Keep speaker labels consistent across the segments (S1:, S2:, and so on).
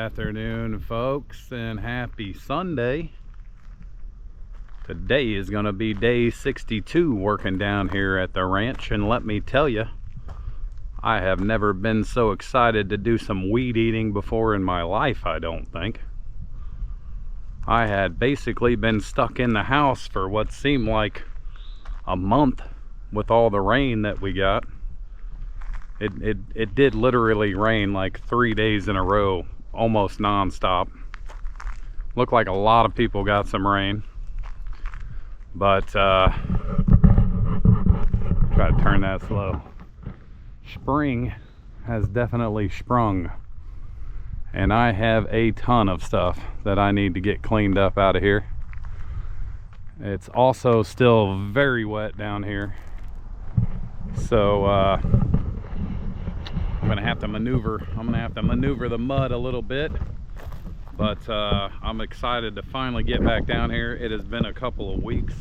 S1: afternoon, folks, and happy Sunday. Today is going to be day 62 working down here at the ranch, and let me tell you, I have never been so excited to do some weed eating before in my life, I don't think. I had basically been stuck in the house for what seemed like a month with all the rain that we got. It did literally rain like 3 days in a row, almost non-stop. Looked like a lot of people got some rain, but try to turn that slow. Spring has definitely sprung, and I have a ton of stuff that I need to get cleaned up out of here. It's also still very wet down here, so I'm gonna have to maneuver the mud a little bit, but I'm excited to finally get back down here. It has been a couple of weeks.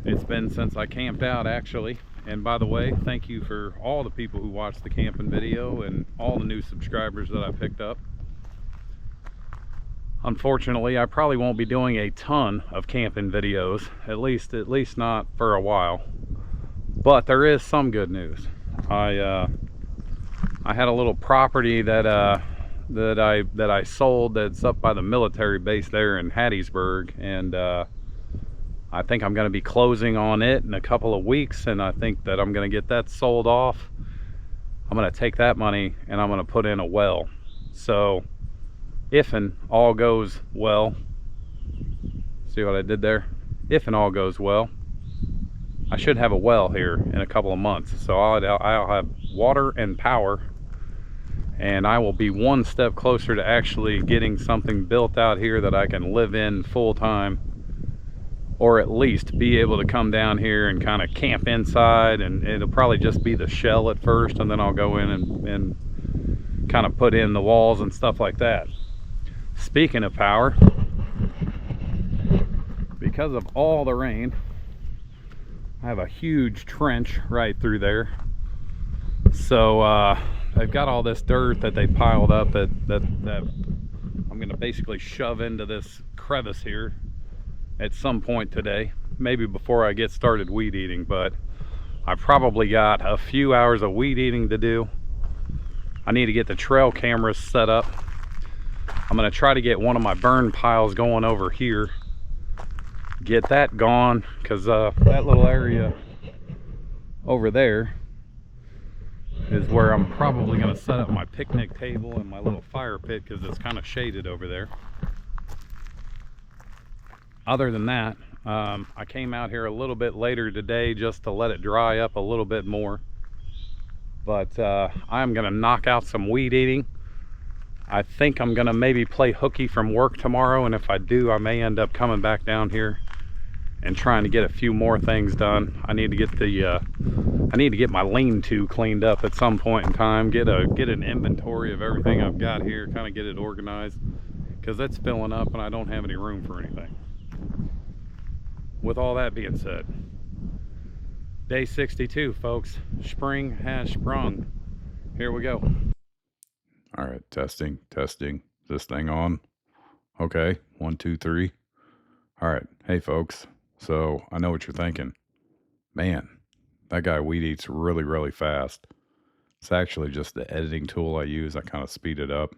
S1: It's been since I camped out, actually. And by the way, thank you for all the people who watched the camping video and all the new subscribers that I picked up. Unfortunately, I probably won't be doing a ton of camping videos, at least not for a while. But there is some good news. I had a little property that I sold that's up by the military base there in Hattiesburg, and I think I'm going to be closing on it in a couple of weeks, and I think that I'm going to get that sold off. I'm going to take that money and I'm going to put in a well. So if and all goes well, see what I did there? If and all goes well, I should have a well here in a couple of months. So I'll have water and power, and I will be one step closer to actually getting something built out here that I can live in full time, or at least be able to come down here and kind of camp inside. And it'll probably just be the shell at first, and then I'll go in and kind of put in the walls and stuff like that. Speaking of power, because of all the rain, I have a huge trench right through there. So they've got all this dirt that they piled up that I'm going to basically shove into this crevice here at some point today, maybe before I get started weed eating. But I probably got a few hours of weed eating to do. I need to get the trail cameras set up. I'm going to try to get one of my burn piles going over here, get that gone, because that little area over there is where I'm probably going to set up my picnic table and my little fire pit, because it's kind of shaded over there. Other than that, I came out here a little bit later today just to let it dry up a little bit more. But I'm going to knock out some weed eating. I think I'm going to maybe play hooky from work tomorrow, and if I do, I may end up coming back down here and trying to get a few more things done. I need to get my lean-to cleaned up at some point in time, get an inventory of everything I've got here, kind of get it organized, because it's filling up and I don't have any room for anything. With all that being said, day 62, folks. Spring has sprung. Here we go. All right, testing. Is this thing on? Okay, 1, 2, 3. All right, hey folks. So I know what you're thinking. Man, that guy weed eats really, really fast. It's actually just the editing tool I use. I kind of speed it up.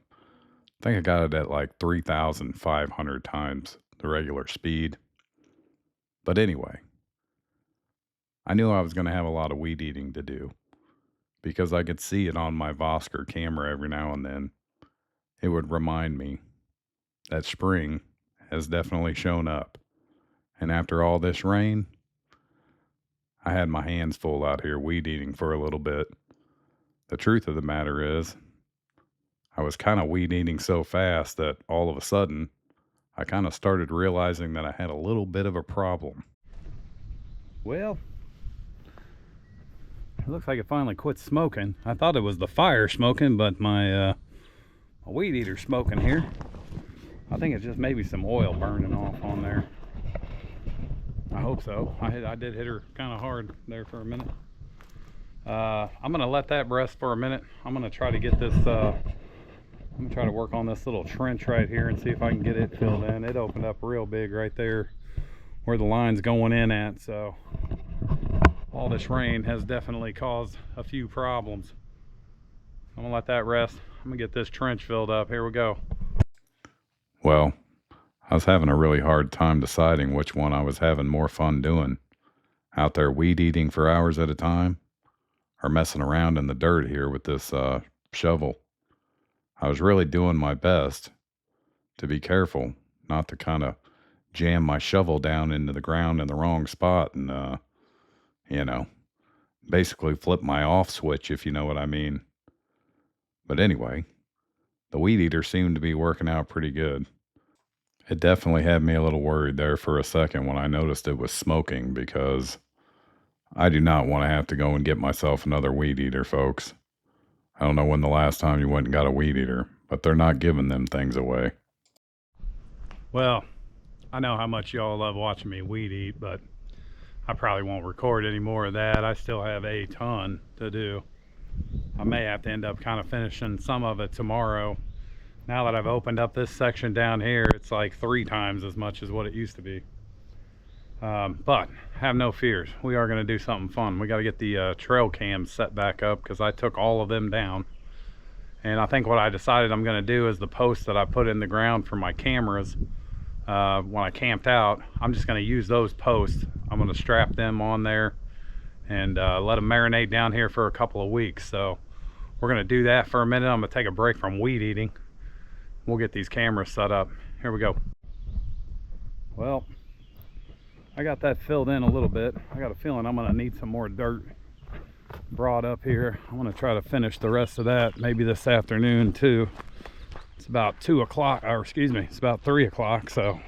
S1: I think I got it at like 3,500 times the regular speed. But anyway, I knew I was going to have a lot of weed eating to do, because I could see it on my Vosker camera every now and then. It would remind me that spring has definitely shown up. And after all this rain, I had my hands full out here weed eating for a little bit. The truth of the matter is, I was kind of weed eating so fast that all of a sudden, I kind of started realizing that I had a little bit of a problem. Well, it looks like it finally quit smoking. I thought it was the fire smoking, but my weed eater smoking here. I think it's just maybe some oil burning off on there. I hope so. I did hit her kind of hard there for a minute. I'm gonna let that rest for a minute. I'm gonna try to get this I'm gonna try to work on this little trench right here and see if I can get it filled in. It opened up real big right there where the line's going in at, so all this rain has definitely caused a few problems. I'm gonna let that rest. I'm gonna get this trench filled up. Here we go. Well, I was having a really hard time deciding which one I was having more fun doing. Out there weed eating for hours at a time, or messing around in the dirt here with this shovel. I was really doing my best to be careful not to kind of jam my shovel down into the ground in the wrong spot and, you know, basically flip my off switch, if you know what I mean. But anyway, the weed eater seemed to be working out pretty good. It definitely had me a little worried there for a second when I noticed it was smoking, because I do not want to have to go and get myself another weed eater, folks. I don't know when the last time you went and got a weed eater, but they're not giving them things away. Well, I know how much y'all love watching me weed eat, but I probably won't record any more of that. I still have a ton to do. I may have to end up kind of finishing some of it tomorrow. Now that I've opened up this section down here, it's like 3 times as much as what it used to be. But have no fears. We are going to do something fun. We got to get the trail cams set back up because I took all of them down. And I think what I decided I'm going to do is the posts that I put in the ground for my cameras when I camped out, I'm just going to use those posts. I'm going to strap them on there and let them marinate down here for a couple of weeks. So we're going to do that for a minute. I'm going to take a break from weed eating. We'll get these cameras set up. Here we go. Well, I got that filled in a little bit. I got a feeling I'm going to need some more dirt brought up here. I'm going to try to finish the rest of that maybe this afternoon too. It's about 2 o'clock, or excuse me, it's about 3 o'clock, so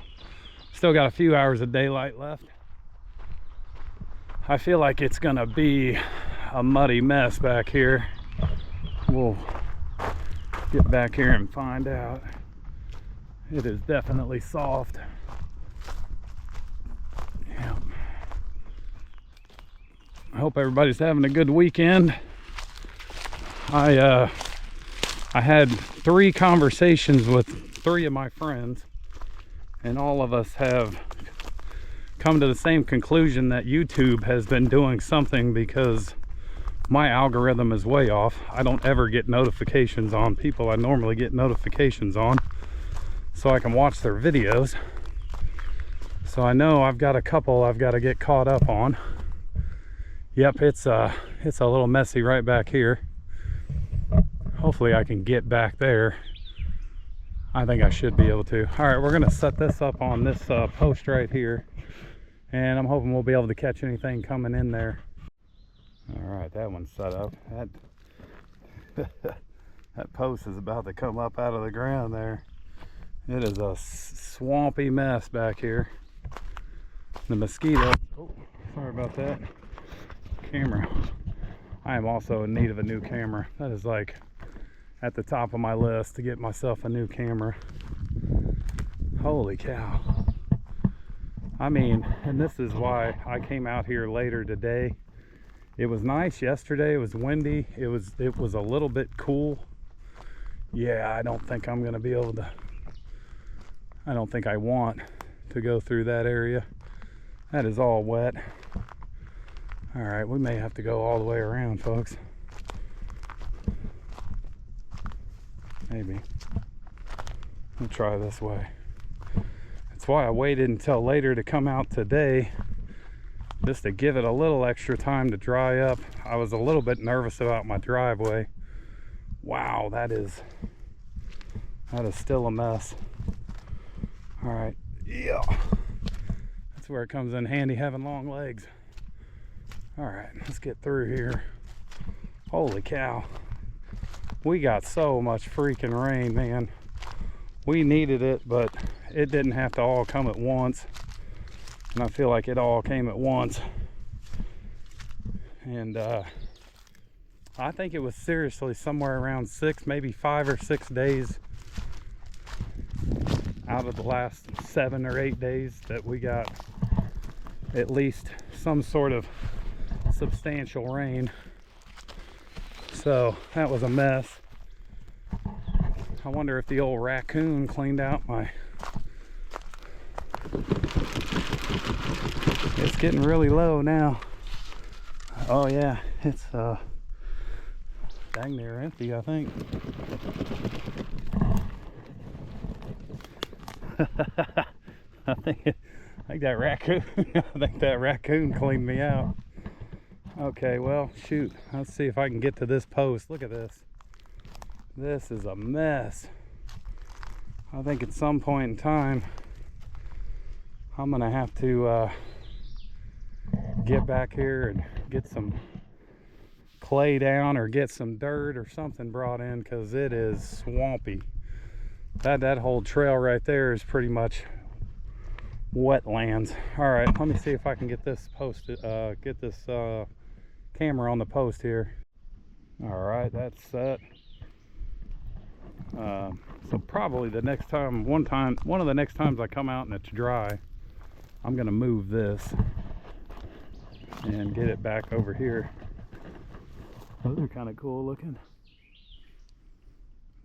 S1: still got a few hours of daylight left. I feel like it's going to be a muddy mess back here. We'll get back here and find out. It is definitely soft. Yeah. I hope everybody's having a good weekend. I had 3 conversations with 3 of my friends, and all of us have come to the same conclusion that YouTube has been doing something, because my algorithm is way off. I don't ever get notifications on people I normally get notifications on, so I can watch their videos. So I know I've got a couple I've got to get caught up on. Yep, it's a little messy right back here. Hopefully I can get back there. I think I should be able to. All right, we're gonna set this up on this post right here, and I'm hoping we'll be able to catch anything coming in there. All right, that one's set up. That post is about to come up out of the ground there. It is a swampy mess back here. The mosquito, oh, sorry about that. Camera. I am also in need of a new camera. That is like at the top of my list to get myself a new camera. Holy cow. I mean, and this is why I came out here later today. It was nice yesterday. It was windy. It was a little bit cool. Yeah, I don't think I'm gonna be able to, I don't think I want to go through that area. That is all wet. All right, we may have to go all the way around, folks. Maybe. We'll try this way. That's why I waited until later to come out today, just to give it a little extra time to dry up. I was a little bit nervous about my driveway. Wow, that is still a mess. All right, yeah. That's where it comes in handy, having long legs. All right, let's get through here. Holy cow. We got so much freaking rain, man. We needed it, but it didn't have to all come at once. And I feel like it all came at once. And I think it was seriously somewhere around 6, maybe 5 or 6 days out of the last 7 or 8 days that we got at least some sort of substantial rain. So that was a mess. I wonder if the old raccoon cleaned out my... It's getting really low now. Oh yeah, it's dang near empty, I think. I think that raccoon I think that raccoon cleaned me out. Okay, well, shoot. Let's see if I can get to this post. Look at this. This is a mess. I think at some point in time I'm gonna have to get back here and get some clay down or get some dirt or something brought in, because it is swampy. That whole trail right there is pretty much wetlands. All right, let me see if I can get this posted, get this camera on the post here. All right, that's set. So probably the next time, one of the next times I come out and it's dry, I'm gonna move this and get it back over here. Those are kind of cool looking.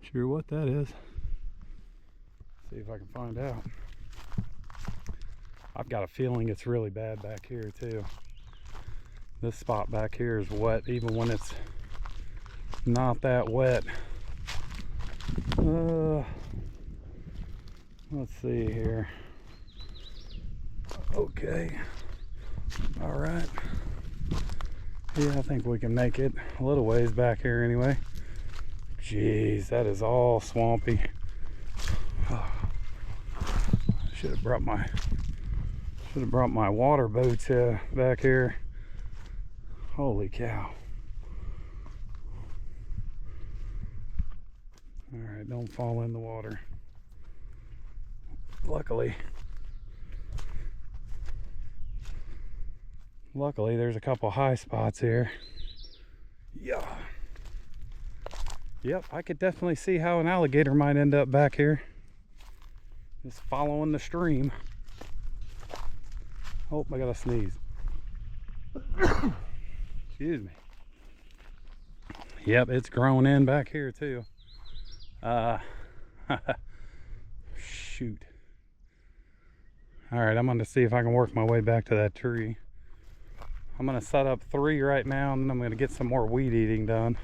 S1: Sure what that is. See if I can find out. I've got a feeling it's really bad back here too. This spot back here is wet even when it's not that wet. Let's see here. Okay. All right. Yeah, I think we can make it a little ways back here anyway. Jeez, that is all swampy. Oh, should have brought my water boots back here. Holy cow. All right, don't fall in the water. Luckily there's a couple high spots here. Yeah. Yep, I could definitely see how an alligator might end up back here. Just following the stream. Oh, I gotta sneeze. Excuse me. Yep, it's grown in back here too. Shoot. All right, I'm gonna see if I can work my way back to that tree. I'm gonna set up 3 right now, and then I'm gonna get some more weed eating done,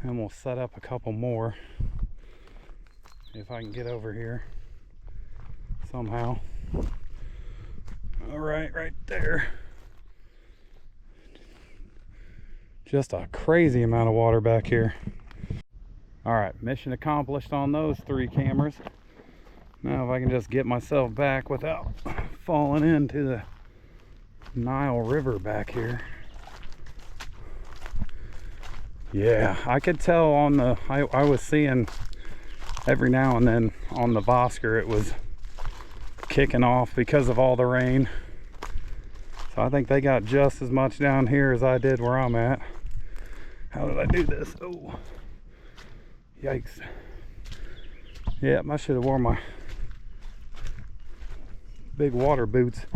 S1: and we'll set up a couple more if I can get over here somehow. All right, right there. Just a crazy amount of water back here. All right, mission accomplished on those 3 cameras. Now if I can just get myself back without falling into the Nile River back here. Yeah, I could tell on the, I was seeing every now and then on the Vosker it was kicking off because of all the rain. So I think they got just as much down here as I did where I'm at. How did I do this? Oh, yikes. Yep, I should have worn my big water boots.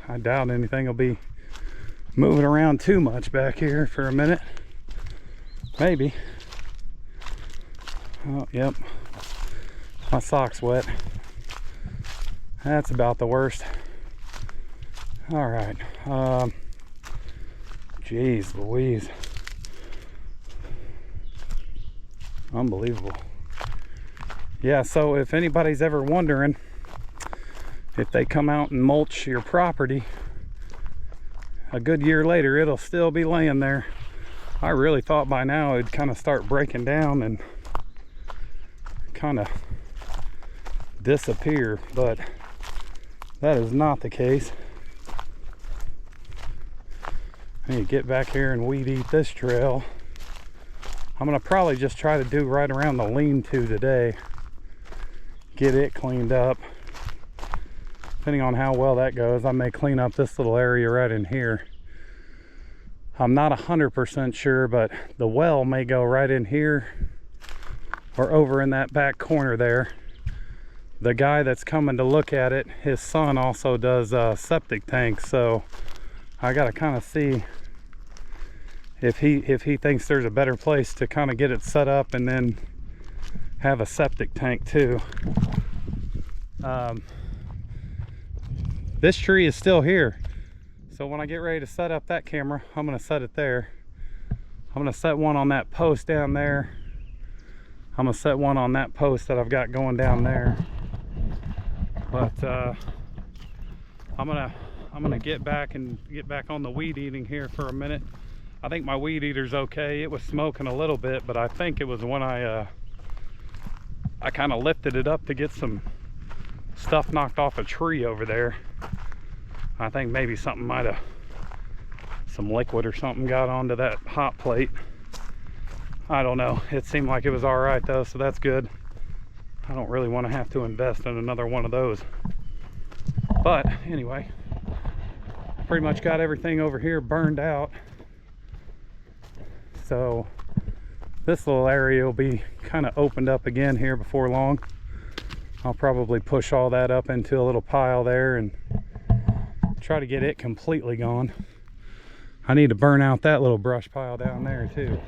S1: I doubt anything will be moving around too much back here for a minute. Maybe. Oh, yep. My sock's wet. That's about the worst. All right. Jeez Louise. Unbelievable. Yeah, so if anybody's ever wondering if they come out and mulch your property, a good year later it'll still be laying there. I really thought by now it'd kind of start breaking down and kind of disappear, but that is not the case. I need to get back here and weed eat this trail. I'm gonna probably just try to do right around the lean-to today, get it cleaned up. Depending on how well that goes, I may clean up this little area right in here. I'm not 100% sure, but the well may go right in here or over in that back corner there. The guy that's coming to look at it, his son also does septic tanks, so I gotta kind of see if he thinks there's a better place to kind of get it set up and then have a septic tank too. This tree is still here, so when I get ready to set up that camera, I'm going to set it there. I'm going to set one on that post down there. I'm going to set one on that post that I've got going down there. But I'm gonna get back on the weed eating here for a minute. I think my weed eater's okay. It was smoking a little bit, but I think it was when I kind of lifted it up to get some stuff knocked off a tree over there. I think maybe something some liquid or something got onto that hot plate. I don't know. It seemed like it was all right though, so that's good. I don't really want to have to invest in another one of those. But anyway, pretty much got everything over here burned out. So this little area will be kind of opened up again here before long. I'll probably push all that up into a little pile there and try to get it completely gone. I need to burn out that little brush pile down there too.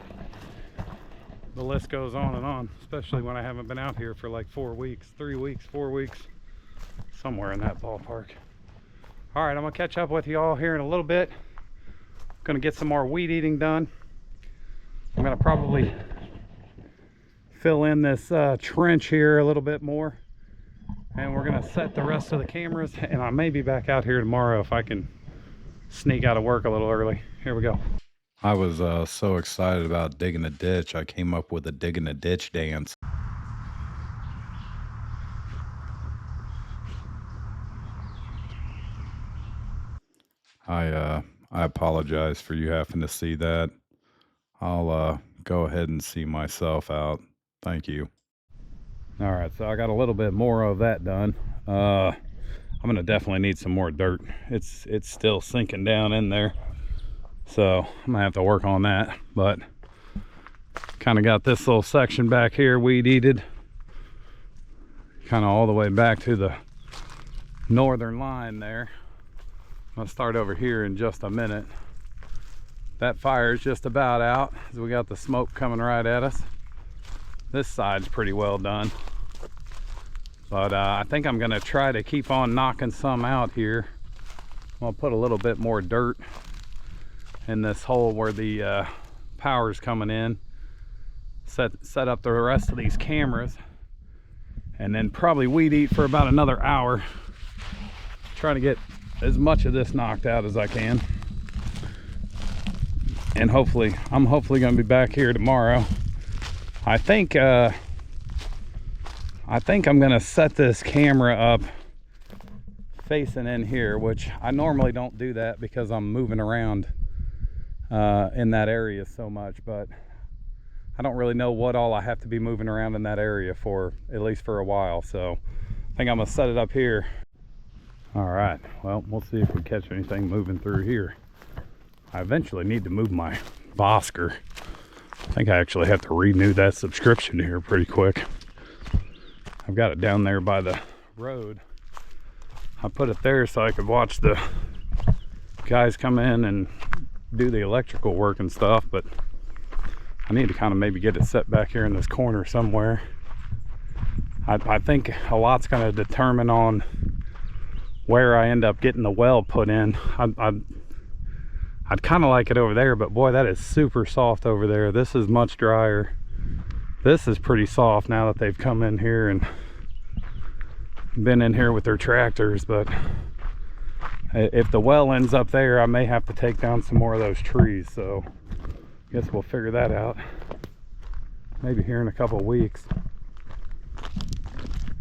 S1: The list goes on and on, especially when I haven't been out here for like 4 weeks, 3 weeks, 4 weeks, somewhere in that ballpark. All right, I'm gonna catch up with you all here in a little bit. I'm gonna get some more weed eating done. I'm gonna probably fill in this trench here a little bit more, and we're gonna set the rest of the cameras, and I may be back out here tomorrow if I can sneak out of work a little early. Here we go. I was so excited about digging a ditch, I came up with a digging a ditch dance. I apologize for you having to see that. I'll go ahead and see myself out. Thank you. All right, so I got a little bit more of that done. I'm gonna definitely need some more dirt. It's still sinking down in there, so I'm gonna have to work on that. But kind of got this little section back here weed eated, kind of all the way back to the northern line there. I'm gonna start over here in just a minute. That fire is just about out, as we got the smoke coming right at us. This side's pretty well done, but I think I'm gonna try to keep on knocking some out here. I'm gonna put a little bit more dirt in this hole where the power's coming in, set up the rest of these cameras, and then probably weed eat for about another hour, trying to get as much of this knocked out as I can. And I'm hopefully going to be back here tomorrow. I think I'm going to set this camera up facing in here, which I normally don't do that because I'm moving around in that area so much, but I don't really know what all I have to be moving around in that area for, at least for a while. So I think I'm going to set it up here. All right, well, we'll see if we catch anything moving through here. I eventually need to move my Vosker. I think I actually have to renew that subscription here pretty quick. I've got it down there by the road. I put it there so I could watch the guys come in and do the electrical work and stuff, but I need to kind of maybe get it set back here in this corner somewhere. I think a lot's going to determine on where I end up getting the well put in. I'd kind of like it over there, but boy, that is super soft over there. This is much drier. This is pretty soft now that they've come in here and been in here with their tractors. But if the well ends up there, I may have to take down some more of those trees. So I guess we'll figure that out maybe here in a couple weeks.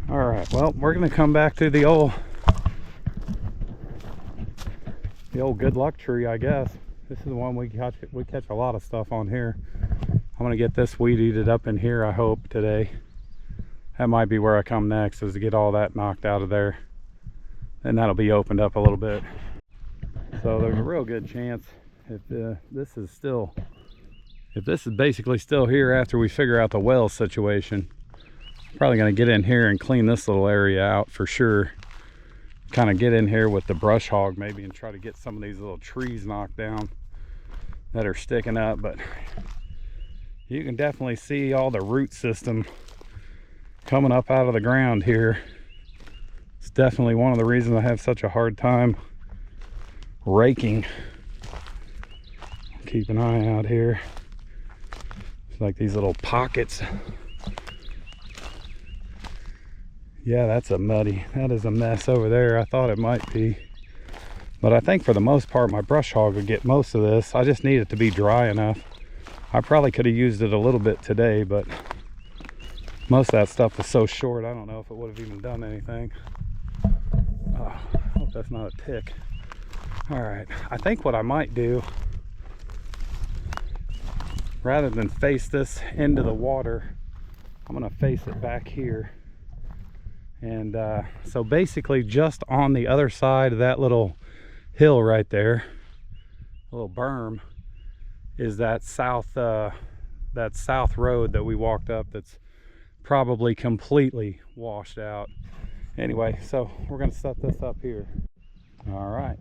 S1: All right, well, we're gonna come back to the old good luck tree, I guess. This is the one we catch a lot of stuff on here. I'm gonna get this weed eated up in here, I hope, today. That might be where I come next, is to get all that knocked out of there. Then that'll be opened up a little bit. So there's a real good chance if this is basically still here after we figure out the well situation, I'm probably gonna get in here and clean this little area out for sure. Kind of get in here with the brush hog maybe and try to get some of these little trees knocked down. that are sticking up, but you can definitely see all the root system coming up out of the ground here. It's definitely one of the reasons I have such a hard time raking. Keep an eye out here. It's like these little pockets. Yeah, that's a muddy. That is a mess over there. I thought it might be. But I think for the most part, my brush hog would get most of this. I just need it to be dry enough. I probably could have used it a little bit today, but most of that stuff was so short, I don't know if it would have even done anything. Oh, I hope that's not a tick. All right, I think what I might do, rather than face this into the water, I'm gonna face it back here. And so basically just on the other side of that little hill right there, a little berm, is that south road that we walked up that's probably completely washed out. Anyway, so we're gonna set this up here. All right,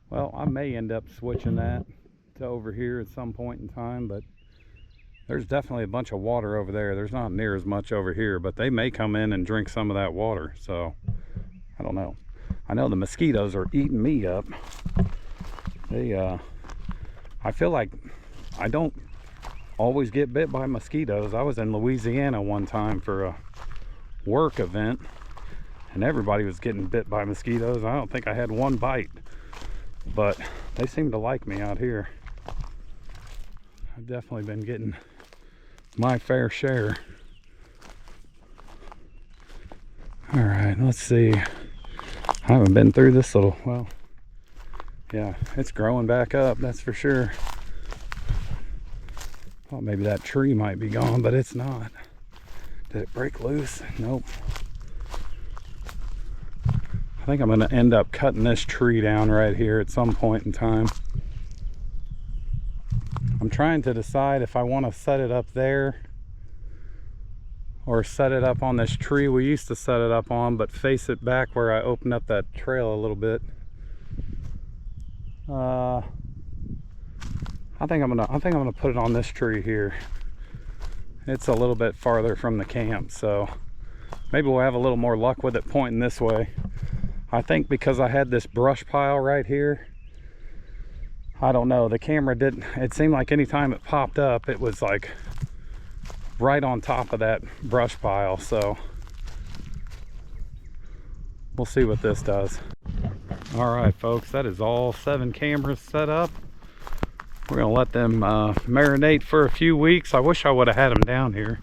S1: well, I may end up switching that to over here at some point in time, but there's definitely a bunch of water over there. There's not near as much over here, but they may come in and drink some of that water, so I don't know. I know the mosquitoes are eating me up. I feel like I don't always get bit by mosquitoes. I was in Louisiana one time for a work event, and everybody was getting bit by mosquitoes. I don't think I had one bite, but they seem to like me out here. I've definitely been getting my fair share. All right, let's see. I haven't been through this little, well, yeah, it's growing back up, that's for sure. Thought maybe that tree might be gone, but it's not. Did it break loose? Nope. I think I'm gonna end up cutting this tree down right here at some point in time. I'm trying to decide if I want to set it up there or set it up on this tree we used to set it up on, but face it back where I opened up that trail a little bit. I think I'm gonna put it on this tree here. It's a little bit farther from the camp, so maybe we'll have a little more luck with it pointing this way. I think because I had this brush pile right here, I don't know, the camera didn't, it seemed like anytime it popped up, it was like right on top of that brush pile, so we'll see what this does. All right, folks, that is all 7 cameras set up. We're gonna let them marinate for a few weeks. I wish I would have had them down here,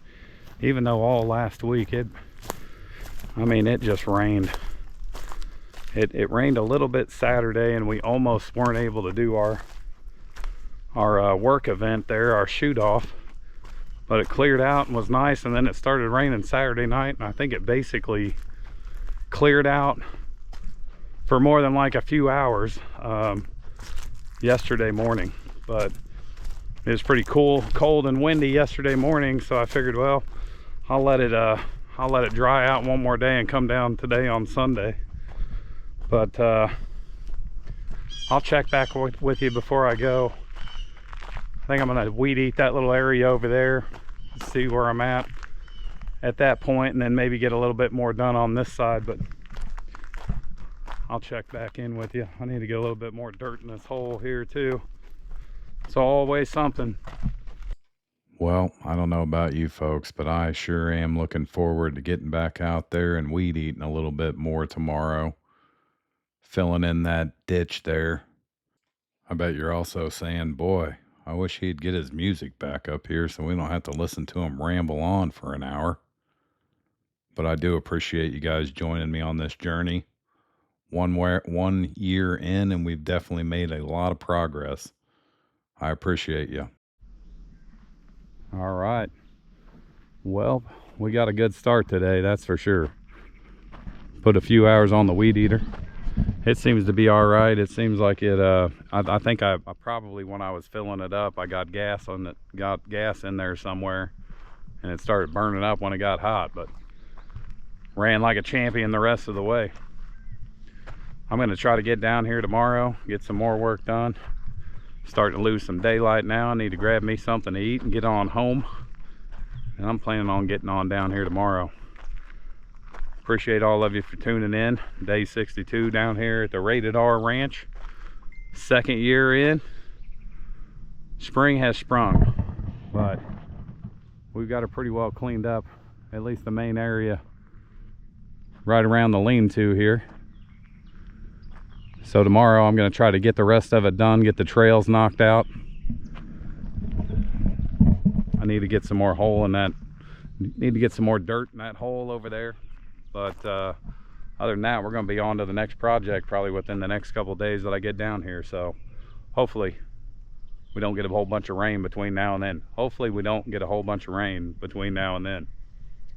S1: even though all last week it just rained. It rained a little bit Saturday, and we almost weren't able to do our work event there, our shoot off, but it cleared out and was nice. And then it started raining Saturday night, and I think it basically cleared out for more than like a few hours yesterday morning. But it was pretty cold and windy yesterday morning, so I figured, well, I'll let it dry out one more day and come down today on Sunday. But I'll check back with you before I go. I think I'm gonna weed eat that little area over there, see where I'm at that point, and then maybe get a little bit more done on this side. But I'll check back in with you. I need to get a little bit more dirt in this hole here too. It's always something. Well, I don't know about you folks, but I sure am looking forward to getting back out there and weed eating a little bit more tomorrow. Filling in that ditch there. I bet you're also saying, boy, I wish he'd get his music back up here so we don't have to listen to him ramble on for an hour. But I do appreciate you guys joining me on this journey. 1 year in, and we've definitely made a lot of progress. I appreciate you. All right. Well, we got a good start today, that's for sure. Put a few hours on the weed eater. It seems to be all right. It seems like it, I think I probably, when I was filling it up, I got gas in there somewhere, and it started burning up when it got hot, but ran like a champion the rest of the way. I'm going to try to get down here tomorrow, get some more work done, Starting to lose some daylight now. I need to grab me something to eat and get on home. And I'm planning on getting on down here tomorrow. Appreciate all of you for tuning in. Day 62 down here at the Rated R Ranch. Second year in. Spring has sprung, but we've got it pretty well cleaned up, at least the main area right around the lean-to here. So tomorrow I'm going to try to get the rest of it done, get the trails knocked out. I need to get some more hole in that, need to get some more dirt in that hole over there. But other than that, we're going to be on to the next project probably within the next couple of days that I get down here. So hopefully we don't get a whole bunch of rain between now and then. Hopefully we don't get a whole bunch of rain between now and then.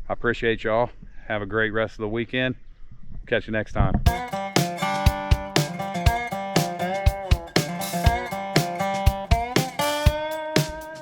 S1: I appreciate y'all. Have a great rest of the weekend. Catch you next time.